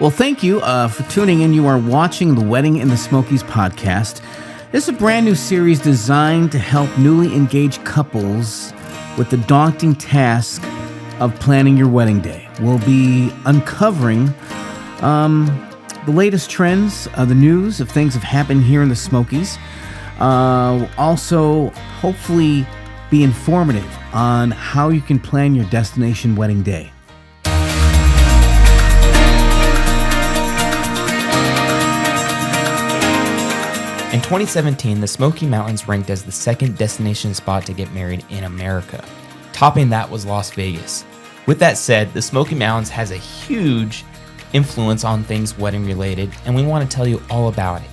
Well, thank you for tuning in. You are watching the Wedding in the Smokies podcast. This is a brand new series designed to help newly engaged couples with the daunting task of planning your wedding day. We'll be uncovering the latest trends, the news of things have happened here in the Smokies. Also, hopefully, be informative on how you can plan your destination wedding day. In 2017, the Smoky Mountains ranked as the second destination spot to get married in America. Topping that was Las Vegas. With that said, the Smoky Mountains has a huge influence on things wedding related, and we want to tell you all about it.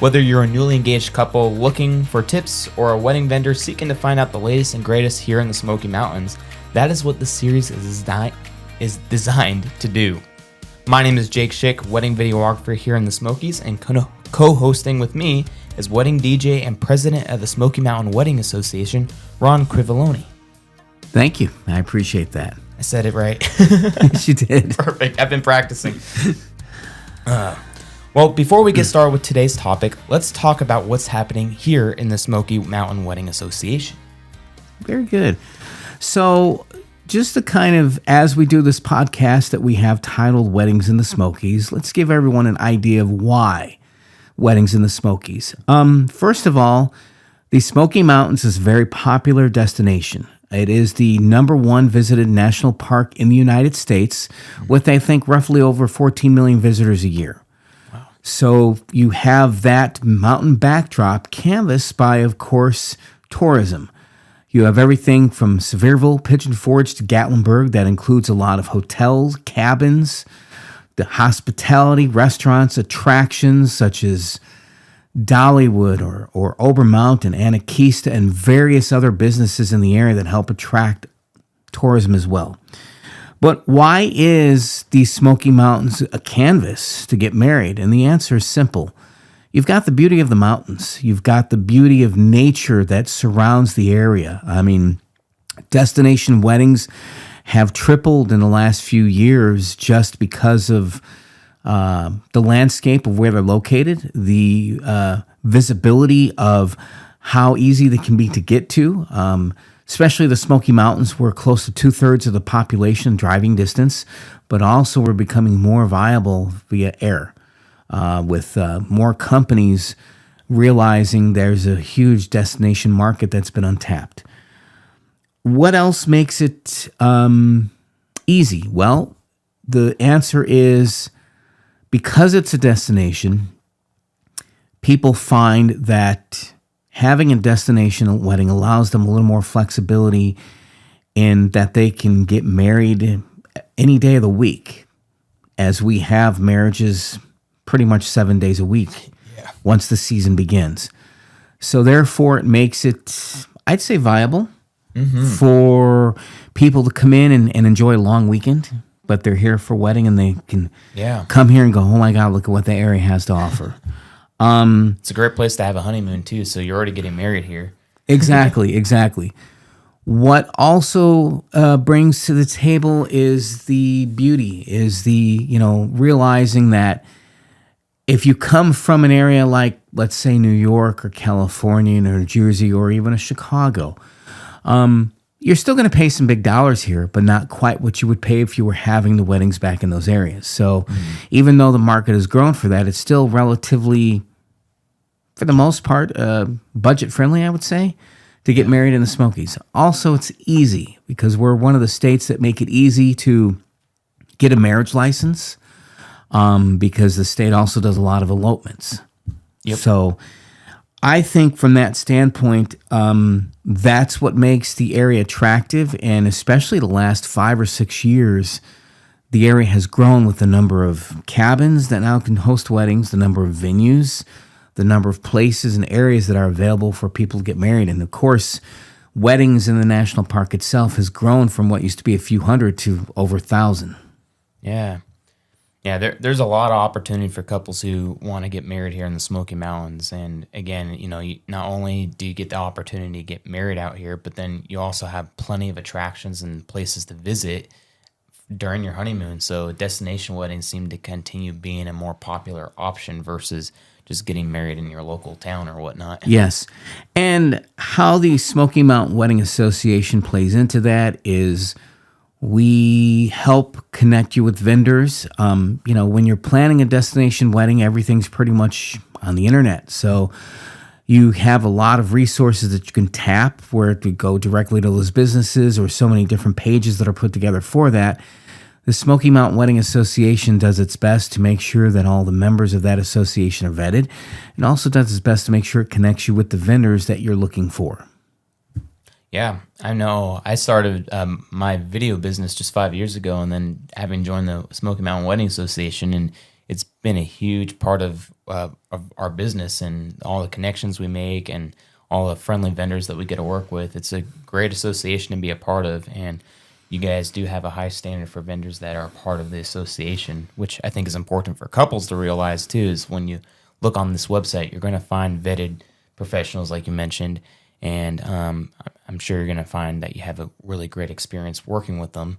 Whether you're a newly engaged couple looking for tips or a wedding vendor seeking to find out the latest and greatest here in the Smoky Mountains, that is what the series is designed to do. My name is Jake Schick, wedding videographer here in the Smokies, and co-hosting with me is wedding DJ and president of the Smoky Mountain Wedding Association, Ron Crivoloni. Thank you. I appreciate that. I said it right. Yes, you did. Perfect. I've been practicing. Well, before we get started with today's topic, let's talk about what's happening here in the Smoky Mountain Wedding Association. Very good. So, just to kind of, as we do this podcast that we have titled Weddings in the Smokies, let's give everyone an idea of why weddings in the Smokies. First of all, the Smoky Mountains is a very popular destination. It is the number one visited national park in the United States with, I think, roughly over 14 million visitors a year. Wow. So you have that mountain backdrop canvassed by, of course, tourism. You have everything from Sevierville, Pigeon Forge to Gatlinburg. That includes a lot of hotels, cabins, the hospitality, restaurants, attractions such as Dollywood or Obermountain, Anakeesta, and various other businesses in the area that help attract tourism as well. But why is the Smoky Mountains a canvas to get married? And the answer is simple. You've got the beauty of the mountains. You've got the beauty of nature that surrounds the area. I mean, destination weddings have tripled in the last few years just because of the landscape of where they're located, the visibility of how easy they can be to get to, especially the Smoky Mountains. We're close to 2/3 of the population driving distance, but also we're becoming more viable via air. With more companies realizing there's a huge destination market that's been untapped. What else makes it easy? Well, the answer is because it's a destination, people find that having a destination wedding allows them a little more flexibility in that they can get married any day of the week, as we have marriages pretty much 7 days a week once the season begins. So therefore, it makes it, I'd say, viable for people to come in and enjoy a long weekend, but they're here for wedding and they can come here and go, oh my God, look at what the area has to offer. It's a great place to have a honeymoon too, so you're already getting married here. Exactly. What also brings to the table is the beauty, is the, realizing that if you come from an area like, let's say, New York or California or New Jersey or even a Chicago, you're still going to pay some big dollars here, but not quite what you would pay if you were having the weddings back in those areas. So even though the market has grown for that, it's still relatively, for the most part, budget friendly, I would say, to get married in the Smokies. Also, it's easy because we're one of the states that make it easy to get a marriage license. Because the state also does a lot of elopements. Yep. So I think from that standpoint, that's what makes the area attractive. And especially the last 5 or 6 years, the area has grown with the number of cabins that now can host weddings, the number of venues, the number of places and areas that are available for people to get married. And of course, weddings in the national park itself has grown from what used to be a few hundred to over 1,000. Yeah, there's a lot of opportunity for couples who want to get married here in the Smoky Mountains. And again, not only do you get the opportunity to get married out here, but then you also have plenty of attractions and places to visit during your honeymoon. So destination weddings seem to continue being a more popular option versus just getting married in your local town or whatnot. Yes. And how the Smoky Mountain Wedding Association plays into that is we help connect you with vendors. When you're planning a destination wedding, everything's pretty much on the internet. So you have a lot of resources that you can tap where to go directly to those businesses, or so many different pages that are put together for that. The Smoky Mountain Wedding Association does its best to make sure that all the members of that association are vetted, and also does its best to make sure it connects you with the vendors that you're looking for. Yeah, I know. I started my video business just 5 years ago, and then having joined the Smoky Mountain Wedding Association, and it's been a huge part of our business and all the connections we make and all the friendly vendors that we get to work with. It's a great association to be a part of, and you guys do have a high standard for vendors that are part of the association, which I think is important for couples to realize too, is when you look on this website, you're going to find vetted professionals like you mentioned, and I'm sure you're going to find that you have a really great experience working with them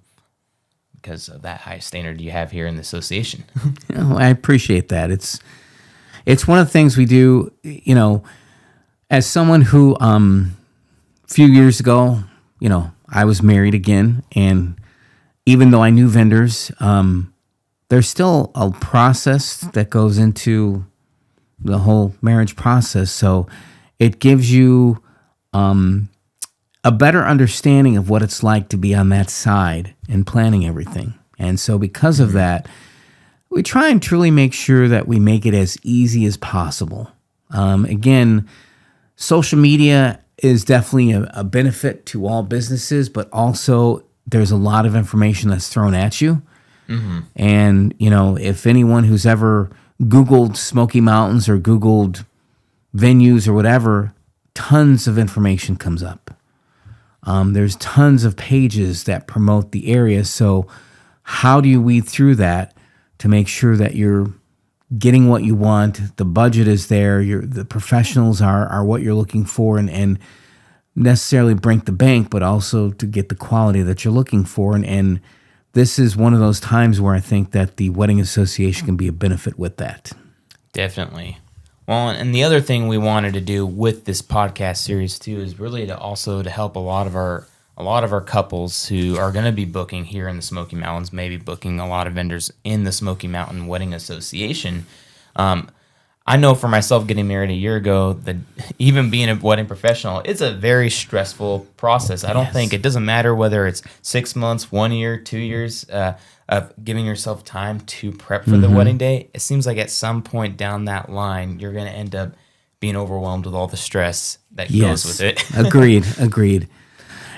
because of that high standard you have here in the association. I appreciate that. It's one of the things we do, as someone who a few years ago, I was married again, and even though I knew vendors, there's still a process that goes into the whole marriage process. So it gives you a better understanding of what it's like to be on that side and planning everything. And so because of that, we try and truly make sure that we make it as easy as possible. Again, social media is definitely a benefit to all businesses, but also there's a lot of information that's thrown at you. Mm-hmm. And, if anyone who's ever Googled Smoky Mountains or Googled venues or whatever, tons of information comes up. There's tons of pages that promote the area. So how do you weed through that to make sure that you're getting what you want, the budget is there, the professionals are what you're looking for, and necessarily break the bank, but also to get the quality that you're looking for. And this is one of those times where I think that the Wedding Association can be a benefit with that. Definitely. Well, and the other thing we wanted to do with this podcast series too is really to help a lot of our couples who are going to be booking here in the Smoky Mountains, maybe booking a lot of vendors in the Smoky Mountain Wedding Association. I know for myself, getting married a year ago, that even being a wedding professional, it's a very stressful process. I don't think it doesn't matter whether it's 6 months, 1 year, 2 years of giving yourself time to prep for the wedding day. It seems like at some point down that line, you're going to end up being overwhelmed with all the stress that goes with it. Agreed.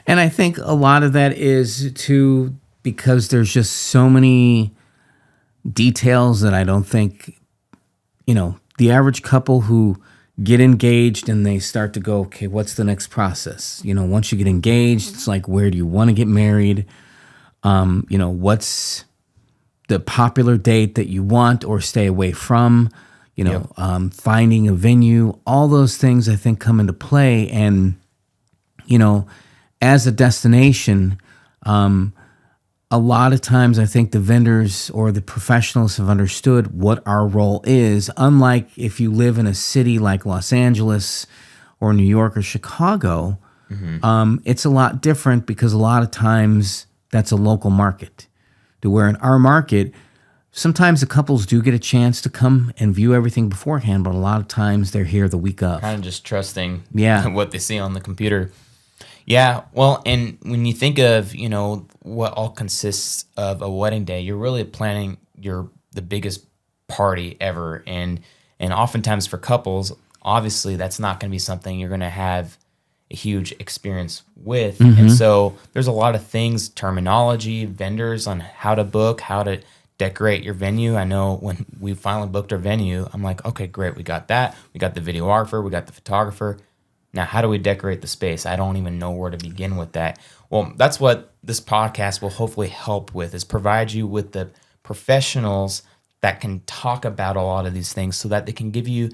And I think a lot of that is too because there's just so many details that I don't think, the average couple who get engaged and they start to go, okay, what's the next process? Once you get engaged, it's like, where do you want to get married? What's the popular date that you want or stay away from? Finding a venue, all those things I think come into play. And, as a destination, a lot of times I think the vendors or the professionals have understood what our role is. Unlike if you live in a city like Los Angeles or New York or Chicago, it's a lot different because a lot of times that's a local market. To where in our market, sometimes the couples do get a chance to come and view everything beforehand, but a lot of times they're here the week of. Kind of just trusting what they see on the computer. Yeah, well, and when you think of, what all consists of a wedding day, you're really planning the biggest party ever. And oftentimes for couples, obviously that's not going to be something you're going to have a huge experience with. Mm-hmm. And so there's a lot of things, terminology, vendors on how to book, how to decorate your venue. I know when we finally booked our venue, I'm like, okay, great, we got that. We got the videographer, we got the photographer. Now, how do we decorate the space? I don't even know where to begin with that. Well, that's what this podcast will hopefully help with, is provide you with the professionals that can talk about a lot of these things so that they can give you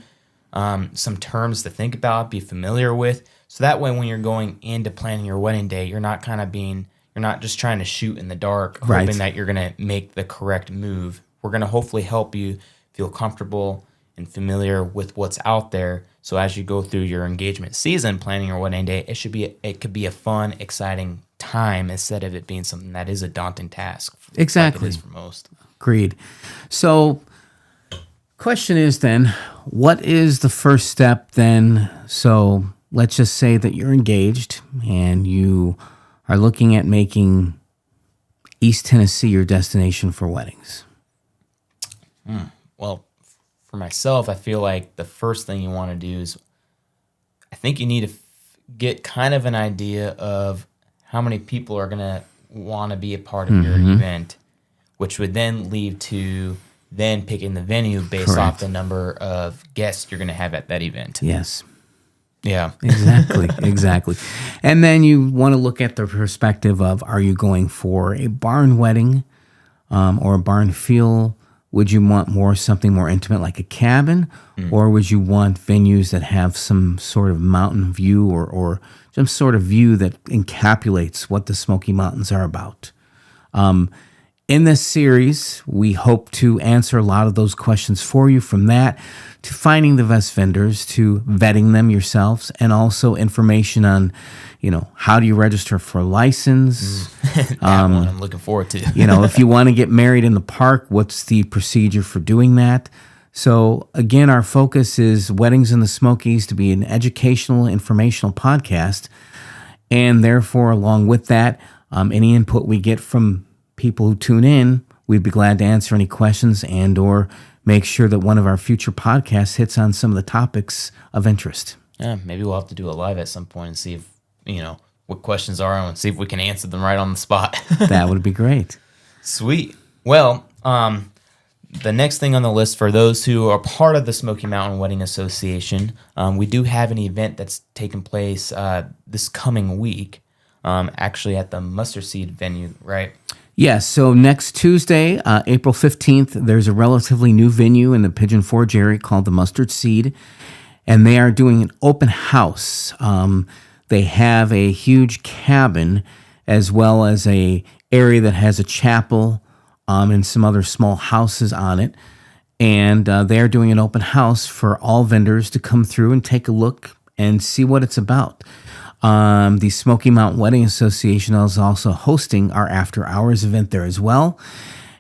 some terms to think about, be familiar with. So that way when you're going into planning your wedding day, you're not kind of being, you're not just trying to shoot in the dark, Right. hoping that you're going to make the correct move. We're going to hopefully help you feel comfortable and familiar with what's out there. So as you go through your engagement season, planning your wedding day, it could be a fun, exciting time instead of it being something that is a daunting task. Exactly. Like it is for most. Agreed. So, question is then, what is the first step then? So, let's just say that you're engaged and you are looking at making East Tennessee your destination for weddings. Well, for myself, I feel like the first thing you want to do is, I think you need to get kind of an idea of how many people are going to want to be a part of your event, which would then lead to then picking the venue based off the number of guests you're going to have at that event. Yes. Yeah. Exactly. And then you want to look at the perspective of, are you going for a barn wedding or a barn feel? Would you want something more intimate like a cabin? Or would you want venues that have some sort of mountain view or some sort of view that encapsulates what the Smoky Mountains are about? In this series, we hope to answer a lot of those questions for you, from that to finding the best vendors, to vetting them yourselves, and also information on, how do you register for a license? That one I'm looking forward to. If you want to get married in the park, what's the procedure for doing that? So again, our focus is Weddings in the Smokies to be an educational, informational podcast. And therefore, along with that, any input we get from people who tune in, we'd be glad to answer any questions and or make sure that one of our future podcasts hits on some of the topics of interest. Yeah, maybe we'll have to do a live at some point and see if, what questions are and see if we can answer them right on the spot. That would be great. Sweet. Well, the next thing on the list for those who are part of the Smoky Mountain Wedding Association, we do have an event that's taking place this coming week, actually at the Mustard Seed venue, right? Yes, so next Tuesday, April 15th, there's a relatively new venue in the Pigeon Forge area called the Mustard Seed, and they are doing an open house. They have a huge cabin as well as a area that has a chapel and some other small houses on it, and they are doing an open house for all vendors to come through and take a look and see what it's about. The Smoky Mountain Wedding Association is also hosting our after hours event there as well.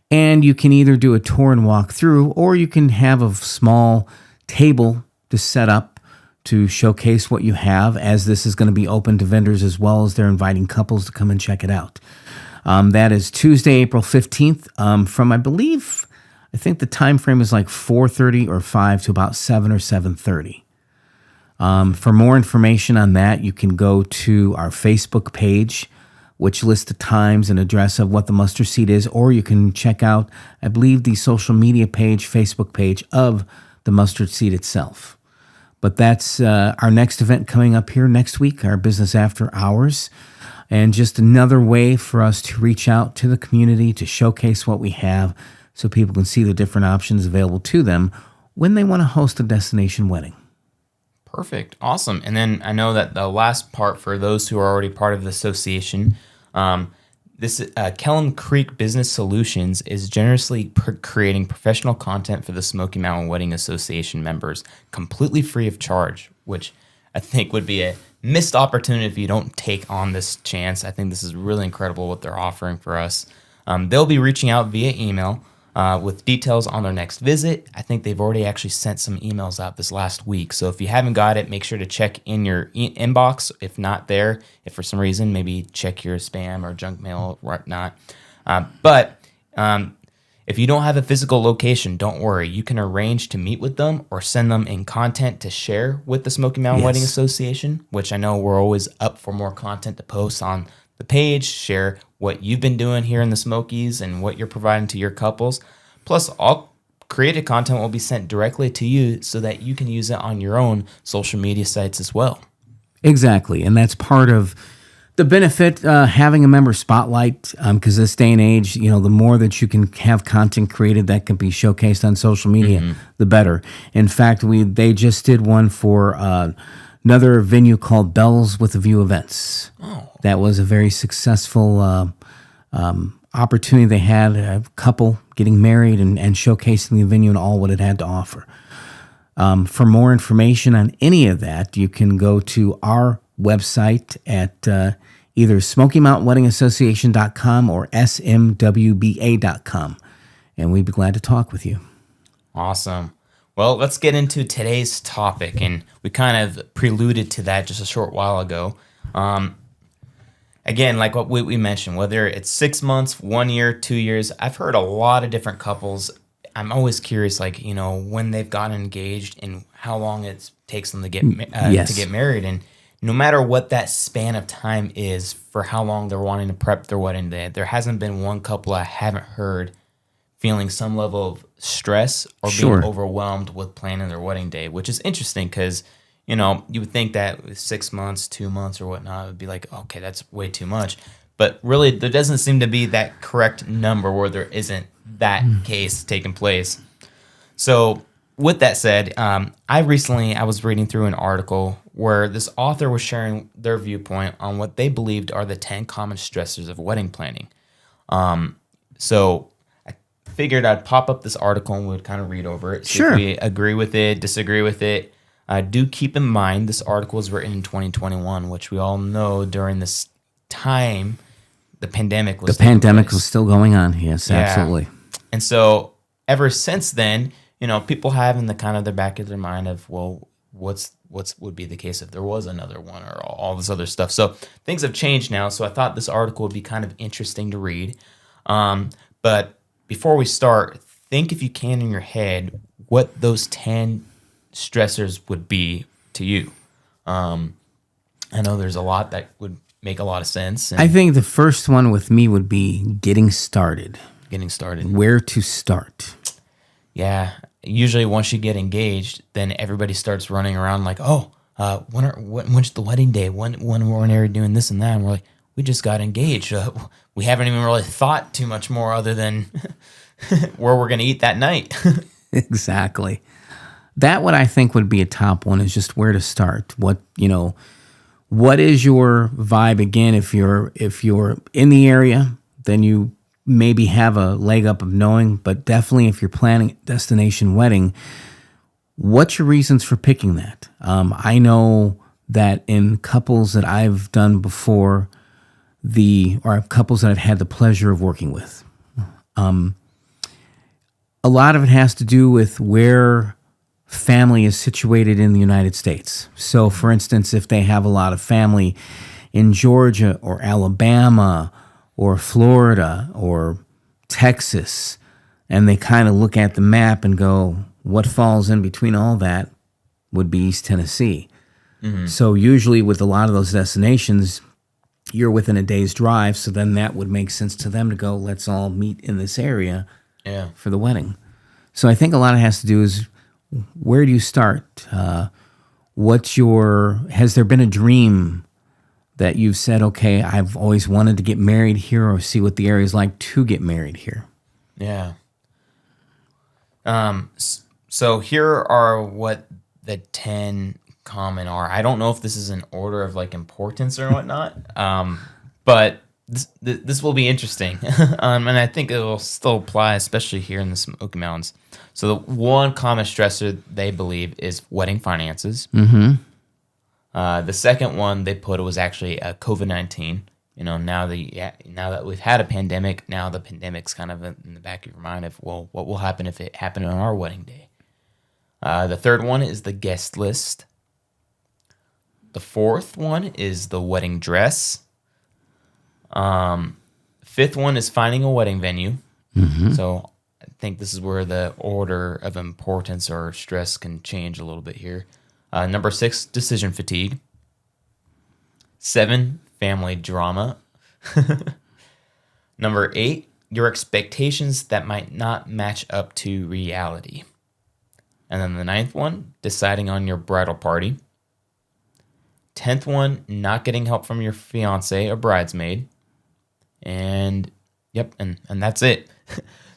And you can either do a tour and walk through, or you can have a small table to set up to showcase what you have, as this is going to be open to vendors as well as they're inviting couples to come and check it out. That is Tuesday, April 15th from, I think the time frame is like 4:30 or 5 to about 7 or 7:30. For more information on that, you can go to our Facebook page, which lists the times and address of what the Mustard Seed is, or you can check out, I believe, the social media page, Facebook page of the Mustard Seed itself. But that's our next event coming up here next week, our Business After Hours, and just another way for us to reach out to the community to showcase what we have so people can see the different options available to them when they want to host a destination wedding. Perfect. Awesome. And then I know that the last part for those who are already part of the association, this Kellum Creek Business Solutions is generously creating professional content for the Smoky Mountain Wedding Association members completely free of charge, which I think would be a missed opportunity if you don't take on this chance. I think this is really incredible what they're offering for us. They'll be reaching out via email with details on their next visit. I think they've already actually sent some emails out this last week. So if you haven't got it, make sure to check in your inbox. If not there, if for some reason, maybe check your spam or junk mail or whatnot. But if you don't have a physical location, don't worry. You can arrange to meet with them or send them in content to share with the Smoky Mountain Wedding Association, which I know we're always up for more content to post on the page, share what you've been doing here in the Smokies and what you're providing to your couples. Plus, all created content will be sent directly to you so that you can use it on your own social media sites as well. Exactly, and that's part of the benefit having a member spotlight, because this day and age, the more that you can have content created that can be showcased on social media, the better. In fact, they just did one for another venue called Bells with a View Events. Oh, That was a very successful opportunity they had, a couple getting married and showcasing the venue and all what it had to offer. For more information on any of that, you can go to our website at either SmokyMountainWeddingAssociation.com or smwba.com, and we'd be glad to talk with you. Awesome. Well, let's get into today's topic, and we kind of preluded to that just a short while ago. Again, like what we mentioned, whether it's 6 months, 1 year, 2 years, I've heard a lot of different couples. I'm always curious, like, when they've gotten engaged and how long it takes them to get to get married. And no matter what that span of time is for how long they're wanting to prep their wedding day, there hasn't been one couple I haven't heard feeling some level of stress or being overwhelmed with planning their wedding day, which is interesting because, you would think that with 6 months, 2 months or whatnot, it would be like, okay, that's way too much. But really, there doesn't seem to be that correct number where there isn't that case taking place. So with that said, I was reading through an article where this author was sharing their viewpoint on what they believed are the 10 common stressors of wedding planning. So I figured I'd pop up this article and we'd kind of read over it. See if we agree with it, disagree with it. Do keep in mind this article was written in 2021, which we all know during this time the pandemic was still going on. Yes, absolutely. And so ever since then, people have in the kind of the back of their mind of, well, what's would be the case if there was another one or all this other stuff. So things have changed now. So I thought this article would be kind of interesting to read. But before we start, think if you can in your head what those 10 stressors would be to you. I know there's a lot that would make a lot of sense. I think the first one with me would be getting started. Where to start? Yeah. Usually once you get engaged, then everybody starts running around like, when's the wedding day? When are we doing this and that? And we're like, we just got engaged. We haven't even really thought too much more other than where we're going to eat that night. Exactly. That what I think would be a top one is just where to start. What is your vibe? Again, if you're in the area, then you maybe have a leg up of knowing, but definitely if you're planning a destination wedding, what's your reasons for picking that? I know that in couples that I've done before, or couples that I've had the pleasure of working with, a lot of it has to do with where family is situated in the United States. So, for instance, if they have a lot of family in Georgia or Alabama or Florida or Texas, and they kind of look at the map and go, what falls in between all that would be East Tennessee. Mm-hmm. So usually with a lot of those destinations, you're within a day's drive, so then that would make sense to them to go, let's all meet in this area for the wedding. So I think a lot of it has to do is, where do you start? Has there been a dream that you've said, okay, I've always wanted to get married here or see what the area is like to get married here? Yeah. So here are what the 10 common are. I don't know if this is an order of like importance or whatnot, but this will be interesting. And I think it will still apply, especially here in the Smoky Mountains. So the one common stressor they believe is wedding finances. Mm-hmm. The second one they put was actually COVID-19. Now that we've had a pandemic, now the pandemic's kind of in the back of your mind of, well, what will happen if it happened on our wedding day? The third one is the guest list. The fourth one is the wedding dress. Fifth one is finding a wedding venue. Mm-hmm. So I think this is where the order of importance or stress can change a little bit here. Number 6, decision fatigue. 7, family drama. Number 8, your expectations that might not match up to reality. And then the 9th one, deciding on your bridal party. 10th one, not getting help from your fiance or bridesmaid. And that's it.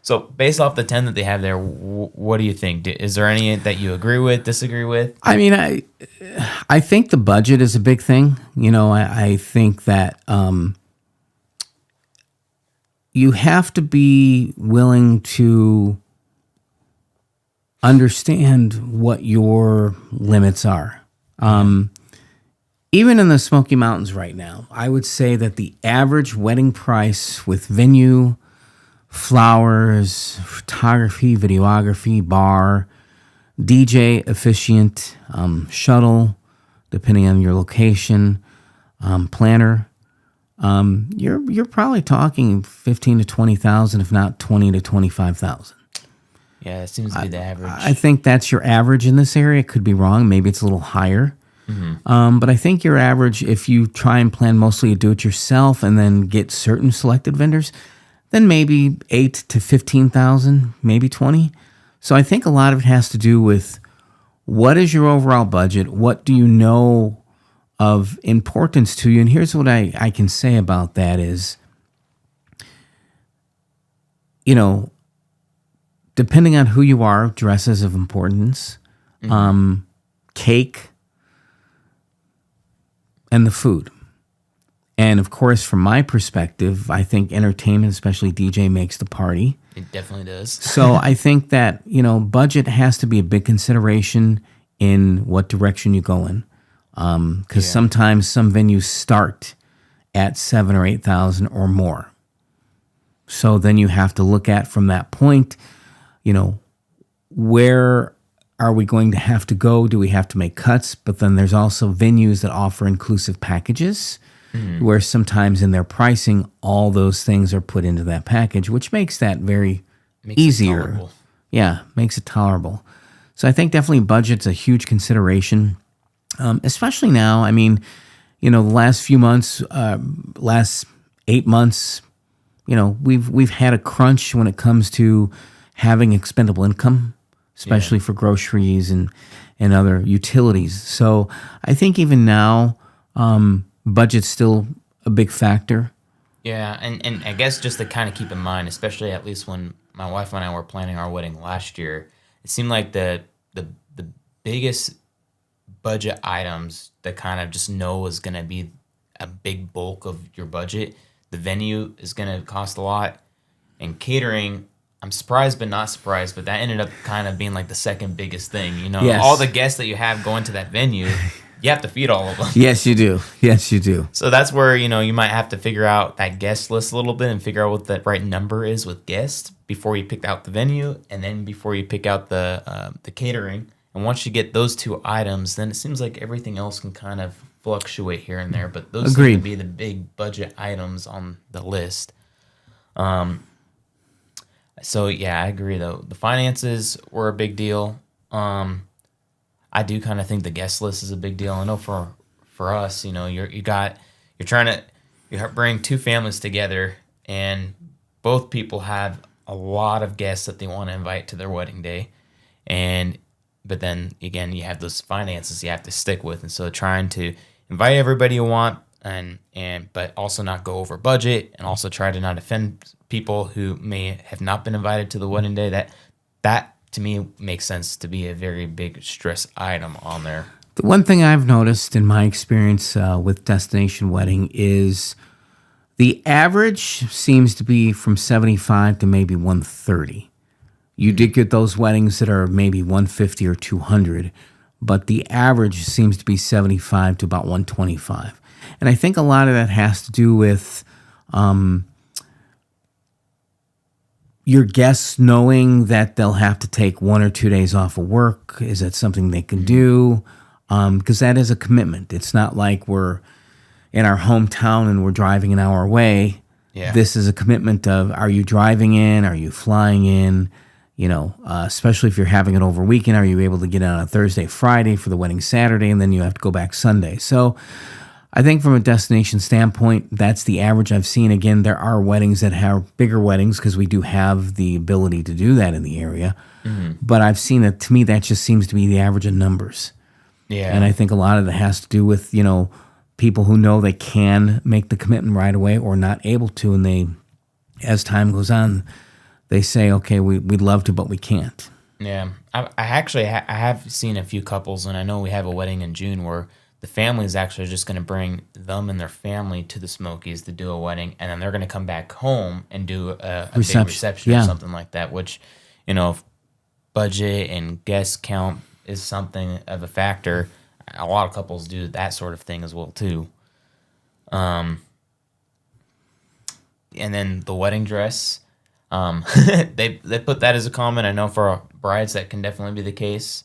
So based off the 10 that they have there, what do you think? Is there any that you agree with, disagree with? I mean, I think the budget is a big thing. I think that you have to be willing to understand what your limits are. Even in the Smoky Mountains right now, I would say that the average wedding price with venue, flowers, photography, videography, bar, DJ, officiant, shuttle, depending on your location, planner, you're probably talking 15 to 20,000, if not 20 to 25,000. Yeah, it seems to be the average. I think that's your average in this area. It could be wrong. Maybe it's a little higher. But I think your average, if you try and plan mostly to do it yourself and then get certain selected vendors, then maybe 8 to 15,000, maybe 20. So I think a lot of it has to do with what is your overall budget? What do you know of importance to you? And here's what I can say about that is, depending on who you are, dress is of importance. Cake, and the food. And of course, from my perspective, I think entertainment, especially DJ, makes the party. It definitely does. So I think that, budget has to be a big consideration in what direction you go in. Because sometimes some venues start at 7,000 or 8,000 or more. So then you have to look at from that point, where are we going to have to go? Do we have to make cuts? But then there's also venues that offer inclusive packages where sometimes in their pricing, all those things are put into that package, which makes that very easier. Yeah, makes it tolerable. So I think definitely budget's a huge consideration, especially now. I mean, the last few months, last 8 months, we've had a crunch when it comes to having expendable income, especially for groceries and other utilities. So I think even now, budget's still a big factor. Yeah, and I guess just to kind of keep in mind, especially at least when my wife and I were planning our wedding last year, it seemed like the biggest budget items that kind of just know was going to be a big bulk of your budget. The venue is going to cost a lot, and catering, I'm surprised but not surprised, but that ended up kind of being like the second biggest thing. Yes. All the guests that you have going to that venue, you have to feed all of them. Yes, you do. Yes, you do. So that's where, you might have to figure out that guest list a little bit and figure out what the right number is with guests before you pick out the venue and then before you pick out the catering. And once you get those two items, then it seems like everything else can kind of fluctuate here and there. But those seem to be the big budget items on the list. So yeah, I agree though. The finances were a big deal. I do kind of think the guest list is a big deal. I know for us, you're trying to bring two families together, and both people have a lot of guests that they want to invite to their wedding day, but then again you have those finances you have to stick with, and so trying to invite everybody you want, but also not go over budget, and also try to not offend people who may have not been invited to the wedding day. That to me makes sense to be a very big stress item on there. The one thing I've noticed in my experience with destination wedding is the average seems to be from 75 to maybe 130. You did get those weddings that are maybe 150 or 200, but the average seems to be 75 to about 125. And I think a lot of that has to do with your guests knowing that they'll have to take 1 or 2 days off of work. Is that something they can do? Because that is a commitment. It's not like we're in our hometown and we're driving an hour away. Yeah. This is a commitment of, are you driving in? Are you flying in? Especially if you're having it over a weekend, are you able to get on a Thursday, Friday for the wedding Saturday, and then you have to go back Sunday? So I think from a destination standpoint, that's the average I've seen. Again, there are weddings that have bigger weddings because we do have the ability to do that in the area. But I've seen that, to me, that just seems to be the average of numbers. Yeah. And I think a lot of it has to do with, people who know they can make the commitment right away or not able to. And they, as time goes on, they say, okay, we'd love to, but we can't. Yeah, I actually I have seen a few couples, and I know we have a wedding in June where the family is actually just going to bring them and their family to the Smokies to do a wedding, and then they're going to come back home and do a big reception or something like that. Which, if budget and guest count is something of a factor, a lot of couples do that sort of thing as well too. And then the wedding dress. They put that as a comment. I know for brides that can definitely be the case.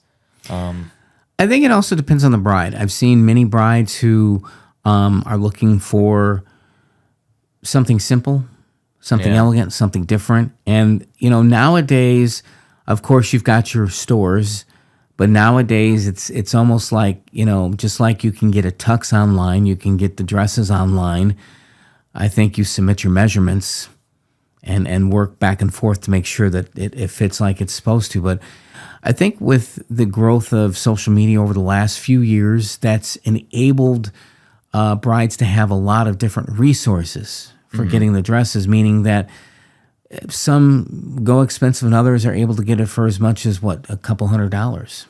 I think it also depends on the bride. I've seen many brides who are looking for something simple, something elegant, something different. And, nowadays, of course, you've got your stores, but nowadays it's almost like, just like you can get a tux online, you can get the dresses online. I think you submit your measurements and work back and forth to make sure that it fits like it's supposed to. But I think with the growth of social media over the last few years, that's enabled brides to have a lot of different resources for getting the dresses, meaning that some go expensive and others are able to get it for as much as, a couple $100.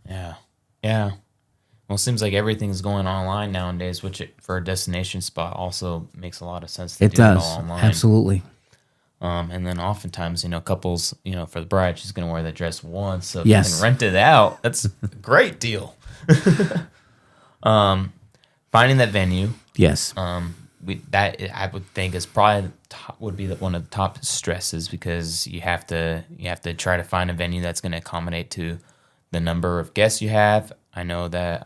Yeah. Yeah. Well, it seems like everything's going online nowadays, which for a destination spot also makes a lot of sense to do it all online. Absolutely. And then oftentimes, couples, for the bride, she's going to wear the dress once. So if Yes. you can rent it out, that's a great deal. Finding that venue. Yes. That I would think is probably would be one of the top stresses, because you have to try to find a venue that's going to accommodate to the number of guests you have. I know that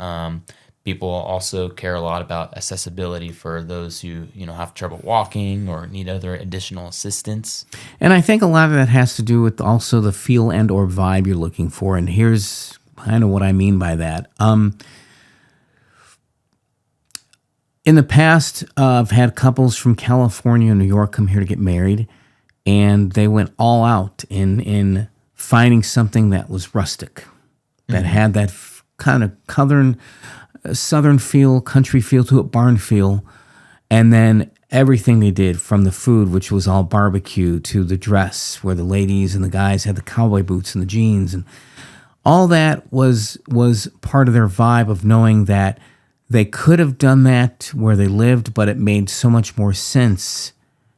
people also care a lot about accessibility for those who have trouble walking or need other additional assistance. And I think a lot of that has to do with also the feel and or vibe you're looking for. And here's kind of what I mean by that. In the past, I've had couples from California and New York come here to get married, and they went all out in finding something that was rustic, that had that kind of southern feel, country feel to it, barn feel. And then everything they did, from the food, which was all barbecue, to the dress, where the ladies and the guys had the cowboy boots and the jeans, and all that was part of their vibe of knowing that they could have done that where they lived, but it made so much more sense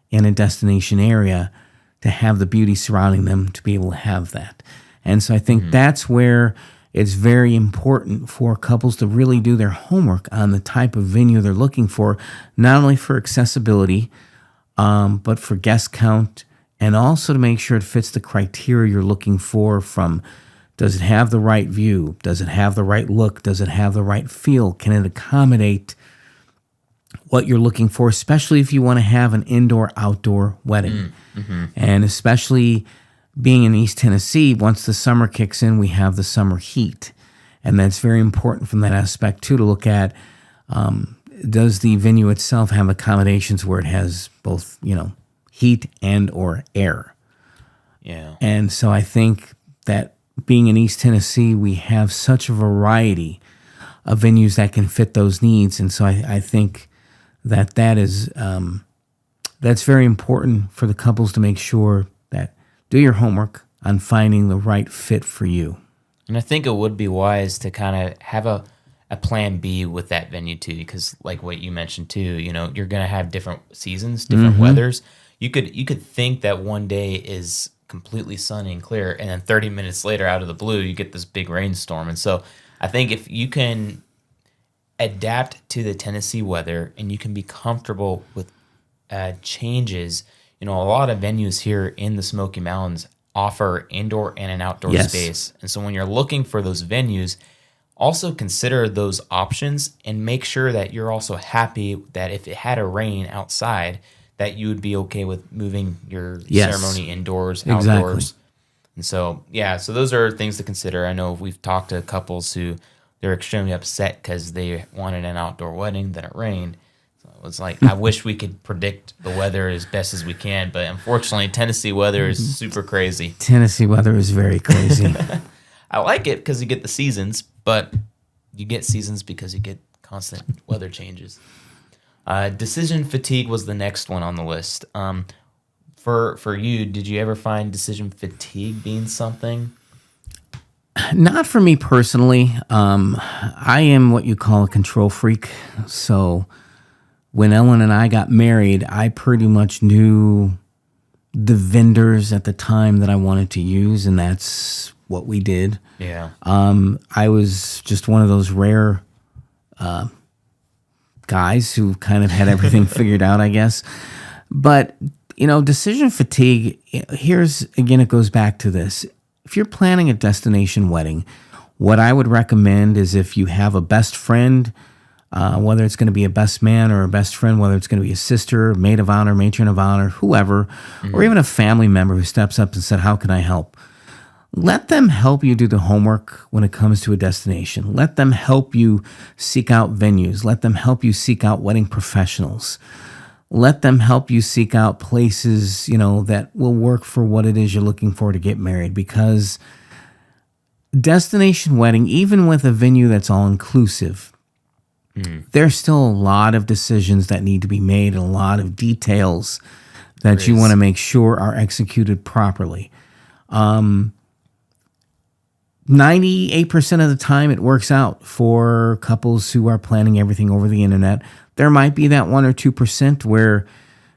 in a destination area to have the beauty surrounding them to be able to have that. And so I think that's where it's very important for couples to really do their homework on the type of venue they're looking for, not only for accessibility, but for guest count, and also to make sure it fits the criteria you're looking for. From, does it have the right view? Does it have the right look? Does it have the right feel? Can it accommodate what you're looking for, especially if you want to have an indoor-outdoor wedding? And especially being in East Tennessee, once the summer kicks in, we have the summer heat. And that's very important from that aspect, too, to look at, does the venue itself have accommodations where it has both, heat and or air? Yeah. And so I think that being in East Tennessee, we have such a variety of venues that can fit those needs. And so I think that is that's very important for the couples to make sure that do your homework on finding the right fit for you. And I think it would be wise to kind of have a plan B with that venue too, because like what you mentioned too, you're going to have different seasons, different weathers. You could think that one day is completely sunny and clear, and then 30 minutes later, out of the blue, you get this big rainstorm. And so I think if you can adapt to the Tennessee weather and you can be comfortable with changes, a lot of venues here in the Smoky Mountains offer indoor and an outdoor space. And so when you're looking for those venues, also consider those options and make sure that you're also happy that if it had a rain outside, that you would be okay with moving your ceremony indoors, outdoors. And so, so those are things to consider. I know we've talked to couples who they're extremely upset because they wanted an outdoor wedding, then it rained. So it was like, I wish we could predict the weather as best as we can, but unfortunately, Tennessee weather is super crazy. Tennessee weather is very crazy. I like it because you get the seasons, but you get seasons because you get constant weather changes. Decision fatigue was the next one on the list. for you, did you ever find decision fatigue being something? Not for me personally. I am what you call a control freak. So when Ellen and I got married, I pretty much knew the vendors at the time that I wanted to use, and that's what we did. Yeah. I was just one of those rare guys who kind of had everything figured out, I guess. But, decision fatigue, here's, again, it goes back to this. If you're planning a destination wedding, what I would recommend is if you have a best friend, whether it's going to be a best man or a best friend, whether it's going to be a sister, maid of honor, matron of honor, whoever, or even a family member who steps up and said, how can I help? Let them help you do the homework when it comes to a destination. Let them help you seek out venues. Let them help you seek out wedding professionals. Let them help you seek out places, that will work for what it is you're looking for to get married. Because destination wedding, even with a venue that's all inclusive, there's still a lot of decisions that need to be made and a lot of details that you want to make sure are executed properly. 98% of the time it works out for couples who are planning everything over the internet. There might be that 1 or 2% where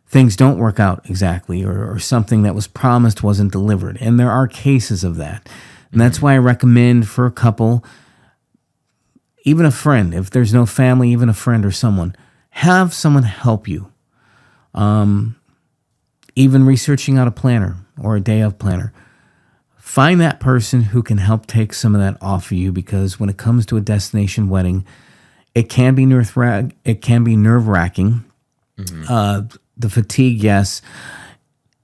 things don't work out exactly or something that was promised wasn't delivered. And there are cases of that. And that's why I recommend for a couple, even a friend, if there's no family, even a friend or someone, have someone help you. Even researching out a planner or a day of planner. Find that person who can help take some of that off of you, because when it comes to a destination wedding, it can be nerve-wracking. The fatigue, yes,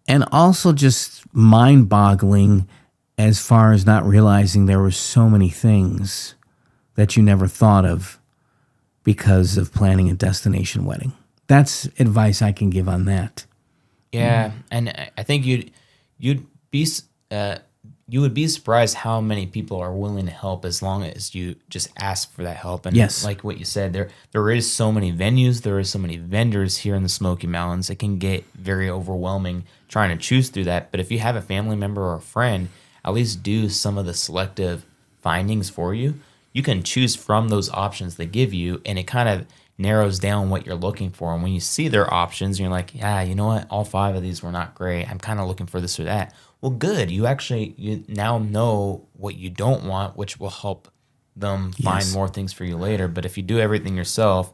and also just mind-boggling as far as not realizing there were so many things that you never thought of because of planning a destination wedding. That's advice I can give on that. Yeah, and I think you would be surprised how many people are willing to help as long as you just ask for that help. And yes, like what you said, there is so many venues, there is so many vendors here in the Smoky Mountains. It can get very overwhelming trying to choose through that. But if you have a family member or a friend, at least do some of the selective findings for you. You can choose from those options they give you, and it kind of narrows down what you're looking for. And when you see their options, you're like, yeah, you know what? All 5 of these were not great. I'm kind of looking for this or that. Well, good. You now know what you don't want, which will help them find more things for you later. But if you do everything yourself,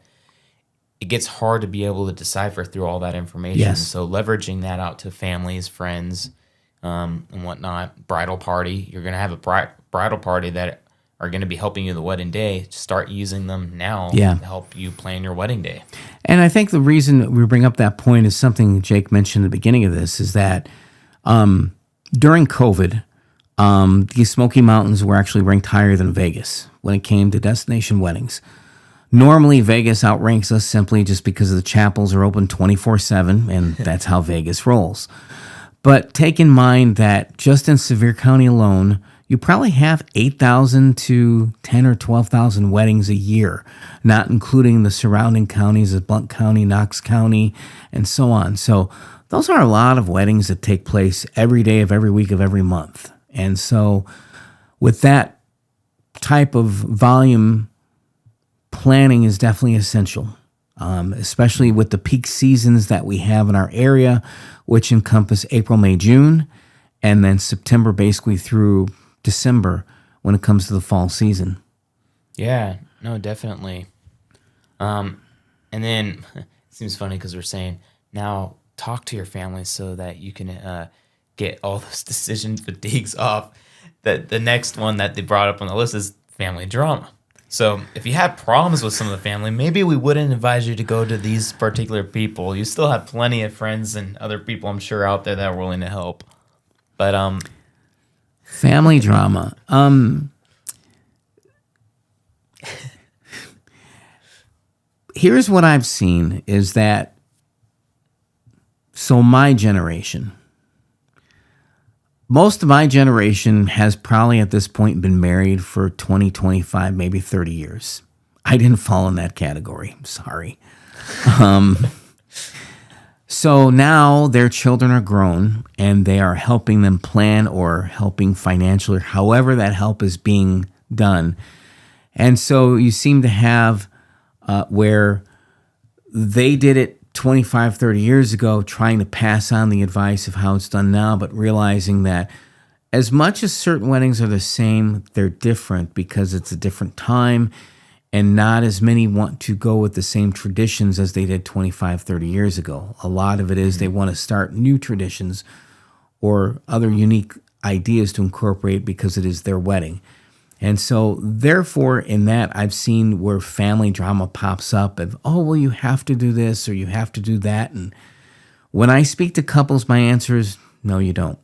it gets hard to be able to decipher through all that information. Yes. So leveraging that out to families, friends, and whatnot, bridal party. You're going to have a bridal party that are going to be helping you the wedding day. Start using them now to help you plan your wedding day. And I think the reason we bring up that point is something Jake mentioned at the beginning of this, is that during COVID, the Smoky Mountains were actually ranked higher than Vegas when it came to destination weddings. Normally, Vegas outranks us simply just because the chapels are open 24/7, and that's how Vegas rolls. But take in mind that just in Sevier County alone, you probably have 8,000 to 10 or 12,000 weddings a year, not including the surrounding counties of Blount County, Knox County, and so on. So those are a lot of weddings that take place every day of every week of every month. And so with that type of volume, planning is definitely essential, especially with the peak seasons that we have in our area, which encompass April, May, June, and then September basically through December when it comes to the fall season. Yeah, no, definitely. And then it seems funny because we're saying now talk to your family so that you can get all those decision fatigues off. The next one that they brought up on the list is family drama. So if you have problems with some of the family, maybe we wouldn't advise you to go to these particular people. You still have plenty of friends and other people, I'm sure, out there that are willing to help. But family drama. Here's what I've seen is that, so my generation, most of my generation has probably at this point been married for 20, 25, maybe 30 years. I didn't fall in that category. I'm sorry. So now their children are grown and they are helping them plan or helping financially, or however that help is being done. And so you seem to have where they did it 25, 30 years ago, trying to pass on the advice of how it's done now, but realizing that as much as certain weddings are the same, they're different because it's a different time, and not as many want to go with the same traditions as they did 25, 30 years ago. A lot of it is they want to start new traditions or other unique ideas to incorporate because it is their wedding. And so, therefore, in that, I've seen where family drama pops up of, oh, well, you have to do this or you have to do that. And when I speak to couples, my answer is, no, you don't.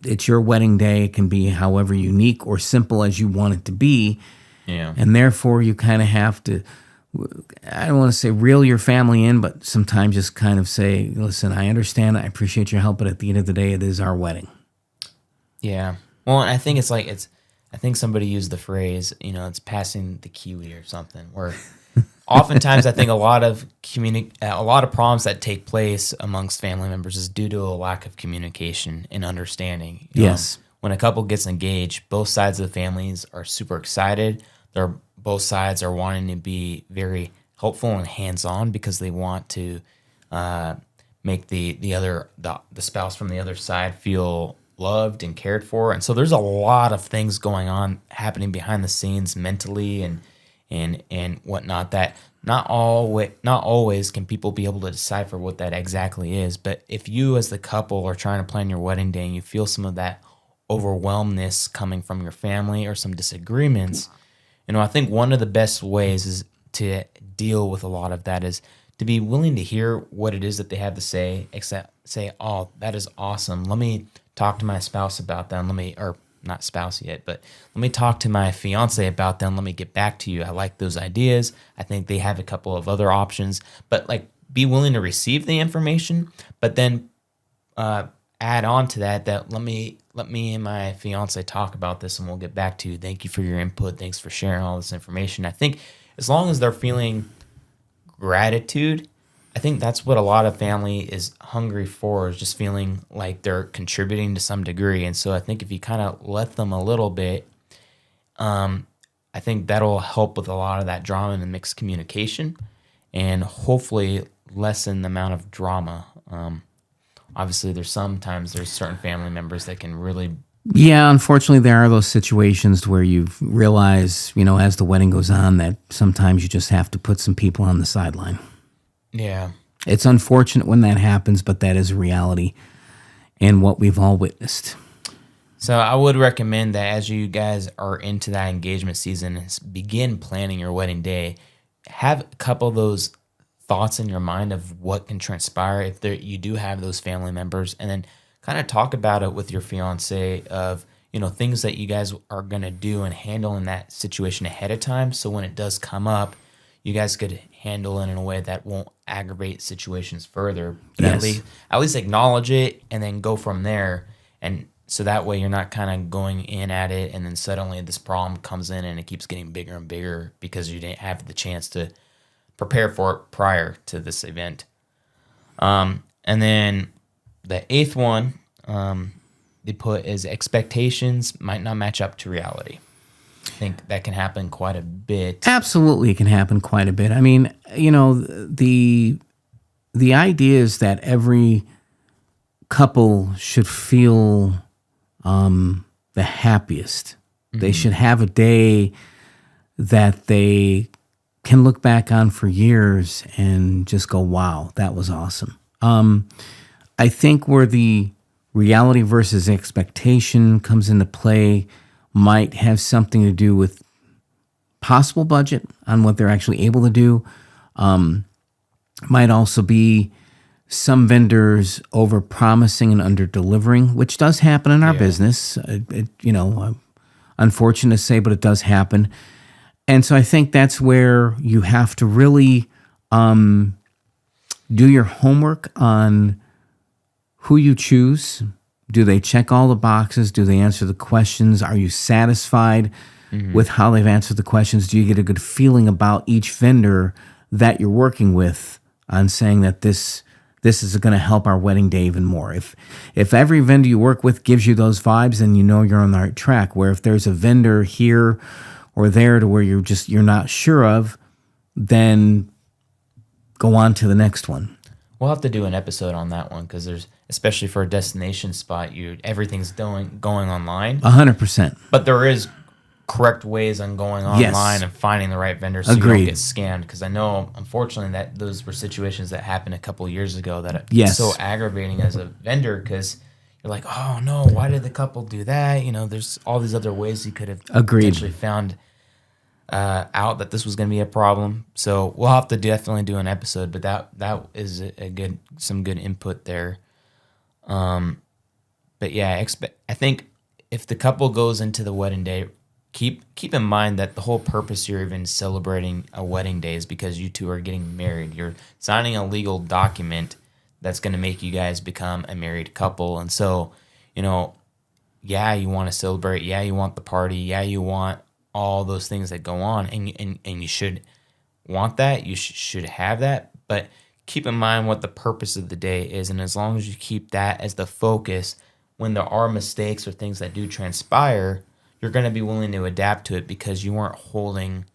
It's your wedding day. It can be however unique or simple as you want it to be. Yeah. And therefore, you kind of have to, I don't want to say reel your family in, but sometimes just kind of say, listen, I understand. I appreciate your help. But at the end of the day, it is our wedding. Yeah. Well, I think I think somebody used the phrase, it's passing the kiwi or something, where oftentimes I think a lot of problems that take place amongst family members is due to a lack of communication and understanding. Yes. When a couple gets engaged, both sides of the families are super excited. Both sides are wanting to be very helpful and hands-on because they want to make the spouse from the other side feel loved and cared for. And so there's a lot of things going on happening behind the scenes mentally and whatnot that not always can people be able to decipher what that exactly is. But if you as the couple are trying to plan your wedding day and you feel some of that overwhelmness coming from your family or some disagreements, I think one of the best ways is to deal with a lot of that is to be willing to hear what it is that they have to say, except say, oh, that is awesome. Let me talk to my spouse about that. Or not spouse yet, but let me talk to my fiance about them. Let me get back to you. I like those ideas. I think they have a couple of other options, but be willing to receive the information, but then add on to that let me and my fiance talk about this and we'll get back to you. Thank you for your input. Thanks for sharing all this information. I think as long as they're feeling gratitude, I think that's what a lot of family is hungry for, is just feeling like they're contributing to some degree. And so I think if you kind of let them a little bit, I think that'll help with a lot of that drama and mixed communication and hopefully lessen the amount of drama. Obviously, there's certain family members that can really... Yeah, unfortunately, there are those situations where you realize, as the wedding goes on, that sometimes you just have to put some people on the sideline. Yeah. It's unfortunate when that happens, but that is a reality and what we've all witnessed. So I would recommend that as you guys are into that engagement season, begin planning your wedding day. Have a couple of those thoughts in your mind of what can transpire if you do have those family members, and then kind of talk about it with your fiance of, things that you guys are going to do and handle in that situation ahead of time. So when it does come up, you guys could handle it in a way that won't aggravate situations further. But Yes. at least acknowledge it and then go from there. And so that way you're not kind of going in at it and then suddenly this problem comes in and it keeps getting bigger and bigger because you didn't have the chance to prepare for it prior to this event. And then the eighth one they put is expectations might not match up to reality. I think that can happen quite a bit. Absolutely, it can happen quite a bit. I mean, the idea is that every couple should feel the happiest. Mm-hmm. They should have a day that they can look back on for years and just go, wow, that was awesome. I think where the reality versus expectation comes into play might have something to do with possible budget on what they're actually able to do. Might also be some vendors over promising and under delivering, which does happen in our business. Unfortunate to say, but it does happen. And so I think that's where you have to really do your homework on who you choose. Do they check all the boxes? Do they answer the questions? Are you satisfied with how they've answered the questions? Do you get a good feeling about each vendor that you're working with on saying that this this is going to help our wedding day even more. If every vendor you work with gives you those vibes, then you know you're on the right track. Where if there's a vendor here or there to where you're not sure of, then go on to the next one. We'll have to do an episode on that one because there's, especially for a destination spot, everything's going online. 100%. But there is correct ways on going online and finding the right vendor so Agreed. you don't get scammed. Because I know, unfortunately, that those were situations that happened a couple of years ago that it's so aggravating as a vendor because you're like, oh no, why did the couple do that? There's all these other ways you could have potentially found out that this was going to be a problem. So we'll have to definitely do an episode, but that is some good input there. But yeah, I think if the couple goes into the wedding day, keep in mind that the whole purpose you're even celebrating a wedding day is because you two are getting married. You're signing a legal document that's going to make you guys become a married couple. And so, you want to celebrate. Yeah, you want the party. Yeah, you want all those things that go on, and you should want that. You should have that. But keep in mind what the purpose of the day is, and as long as you keep that as the focus, when there are mistakes or things that do transpire, you're going to be willing to adapt to it because you weren't holding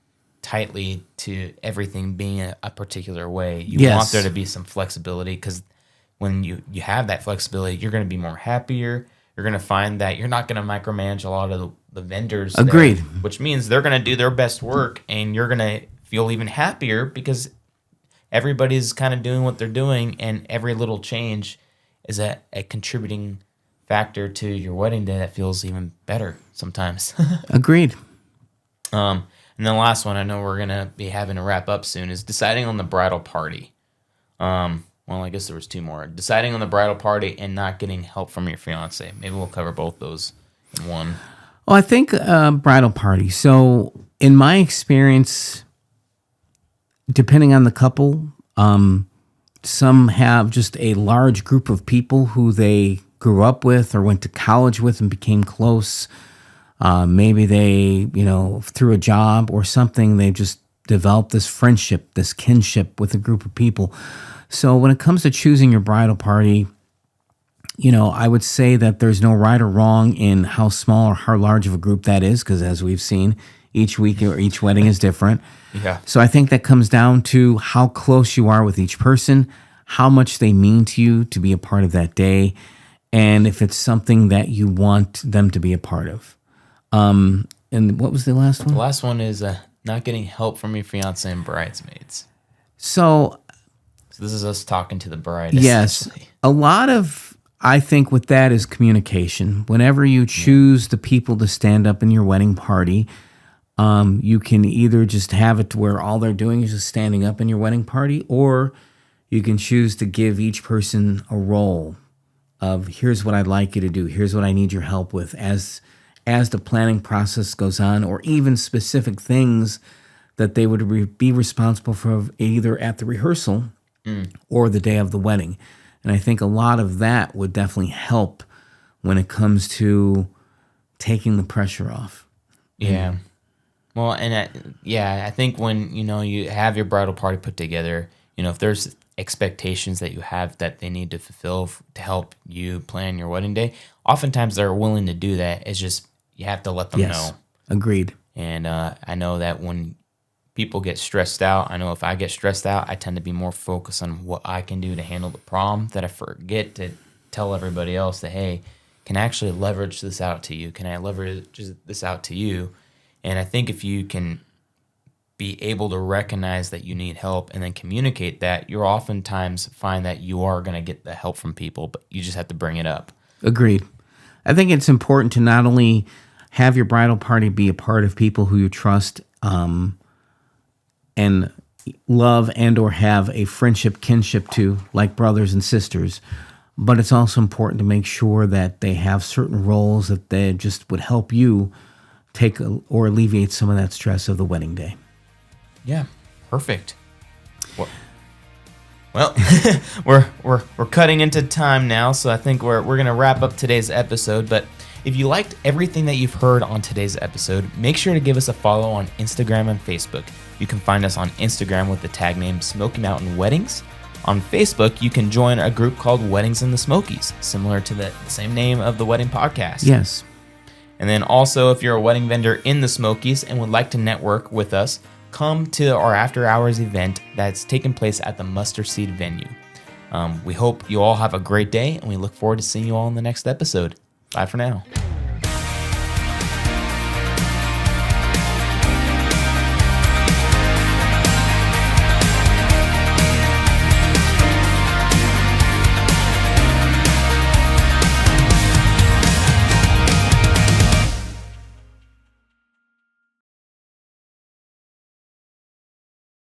tightly to everything being a particular way. You want there to be some flexibility because when you have that flexibility, you're going to be more happier. You're going to find that you're not going to micromanage a lot of the vendors. Agreed. There, which means they're going to do their best work and you're going to feel even happier because everybody's kind of doing what they're doing and every little change is a contributing factor to your wedding day that feels even better sometimes. Agreed. And the last one, I know we're going to be having to wrap up soon, is deciding on the bridal party. Well, I guess there was two more. Deciding on the bridal party and not getting help from your fiance. Maybe we'll cover both those in one. Well, I think bridal party. So in my experience, depending on the couple, some have just a large group of people who they grew up with or went to college with and became close. Maybe they, through a job or something, they just developed this friendship, this kinship with a group of people. So when it comes to choosing your bridal party, I would say that there's no right or wrong in how small or how large of a group that is, because as we've seen, each week or each wedding is different. Yeah. So I think that comes down to how close you are with each person, how much they mean to you to be a part of that day, and if it's something that you want them to be a part of. And what was the last one? The last one is not getting help from your fiance and bridesmaids. So this is us talking to the bride. Yes. A lot of, I think with that is communication. Whenever you choose the people to stand up in your wedding party, you can either just have it to where all they're doing is just standing up in your wedding party, or you can choose to give each person a role of here's what I'd like you to do. Here's what I need your help with as the planning process goes on, or even specific things that they would be responsible for either at the rehearsal or the day of the wedding. And I think a lot of that would definitely help when it comes to taking the pressure off. Yeah. Well, and I think when, you have your bridal party put together, if there's expectations that you have that they need to fulfill to help you plan your wedding day, oftentimes they're willing to do that. It's just you have to let them know. Agreed. And I know that when people get stressed out, I know if I get stressed out, I tend to be more focused on what I can do to handle the prom, that I forget to tell everybody else that, hey, can I actually leverage this out to you? Can I leverage this out to you? And I think if you can be able to recognize that you need help and then communicate that, you'll oftentimes find that you are going to get the help from people, but you just have to bring it up. Agreed. I think it's important to not only have your bridal party be a part of people who you trust and love and or have a friendship, kinship to, like brothers and sisters, but it's also important to make sure that they have certain roles that they just would help you take or alleviate some of that stress of the wedding day. Yeah, perfect. Well, we're cutting into time now, so I think we're going to wrap up today's episode. But if you liked everything that you've heard on today's episode, make sure to give us a follow on Instagram and Facebook. You can find us on Instagram with the tag name Smoky Mountain Weddings, On Facebook, you can join a group called Weddings in the Smokies, similar to the same name of the wedding podcast. Yes. And then also, if you're a wedding vendor in the Smokies and would like to network with us, come to our after hours event that's taking place at the Mustard Seed venue. We hope you all have a great day, and we look forward to seeing you all in the next episode. Bye for now.